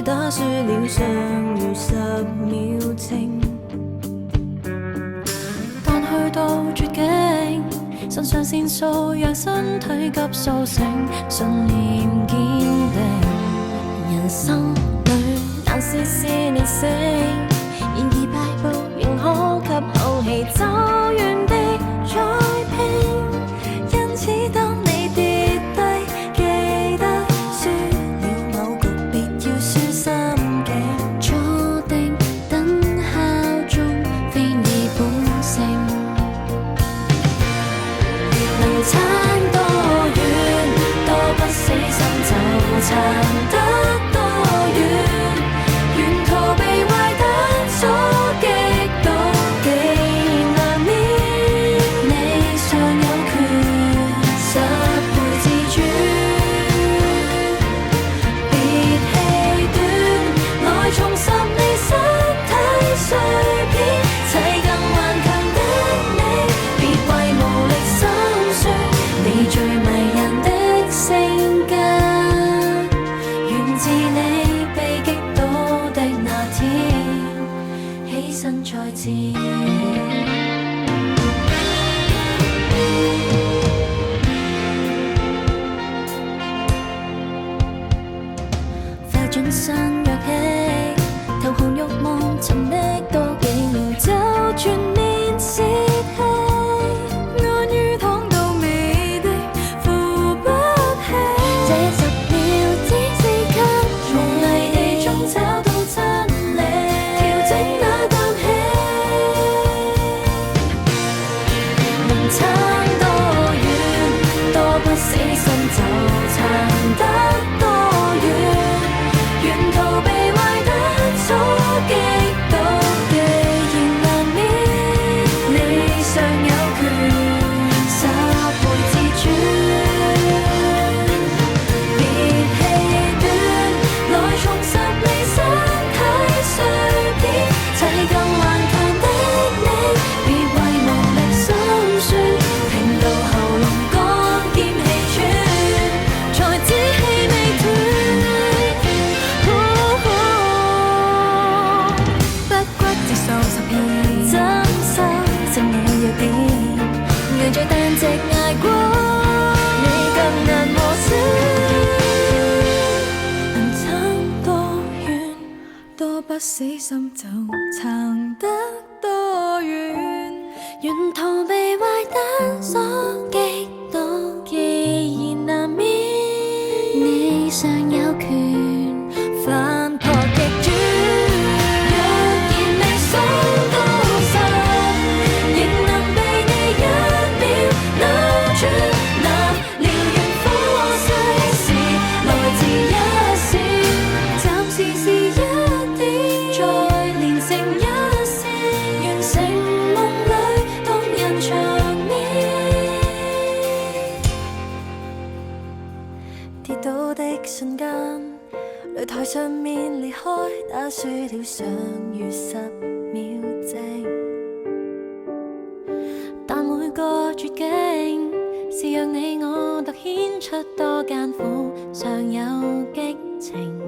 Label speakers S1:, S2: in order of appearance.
S1: 打輸了尚餘10秒情，但去到絕境，腎上腺素讓身體急甦醒，信念堅定。人生裏難事是練成，然而敗北仍可給口氣走遠的再拼。因此當你跌低，記得輸了某局別要輸心境，坐定等敲鐘，非你本性。能撐多遠，多不死心就撐得多遠。沿途被壞蛋所擊倒，既然難免，你尚有權10倍自尊。別氣短，來重拾你身體碎片，砌更頑強的你，別為無力心酸。你最迷人的性格，源自你被擊倒的那天，起身再戰。快轉身躍起，投降慾望尋覓多幾秒就全面泄氣，安於躺到尾的扶不起。這10秒只是給從泥地中找到真理，調整那啖氣。能撐多遠，多不死心就撐得多遠。沿途被壞蛋所擊倒，既然難免，你尚有權10倍自尊。別氣短，來重拾你身體碎片，砌更頑強的你，別為無力心酸。聽到喉嚨乾兼氣喘，才知氣未斷。不骨接受10片，真心剩你弱點，讓最單隻捱過，你更難和聲。能撐多遠，多不死心就撐得多遠。沿途被壞蛋所擊倒，既然難免，你尚有權反撲逆轉。若然未數到10，仍能被你1秒扭轉。那燎原火勢是來自一線，暫時是一點，再連成一線，完成夢裏動人場面。跌倒的瞬間，擂台上面離開，打輸了尚餘10秒靜，但每個絕境是讓你我突顯出多艱苦，尚有激情。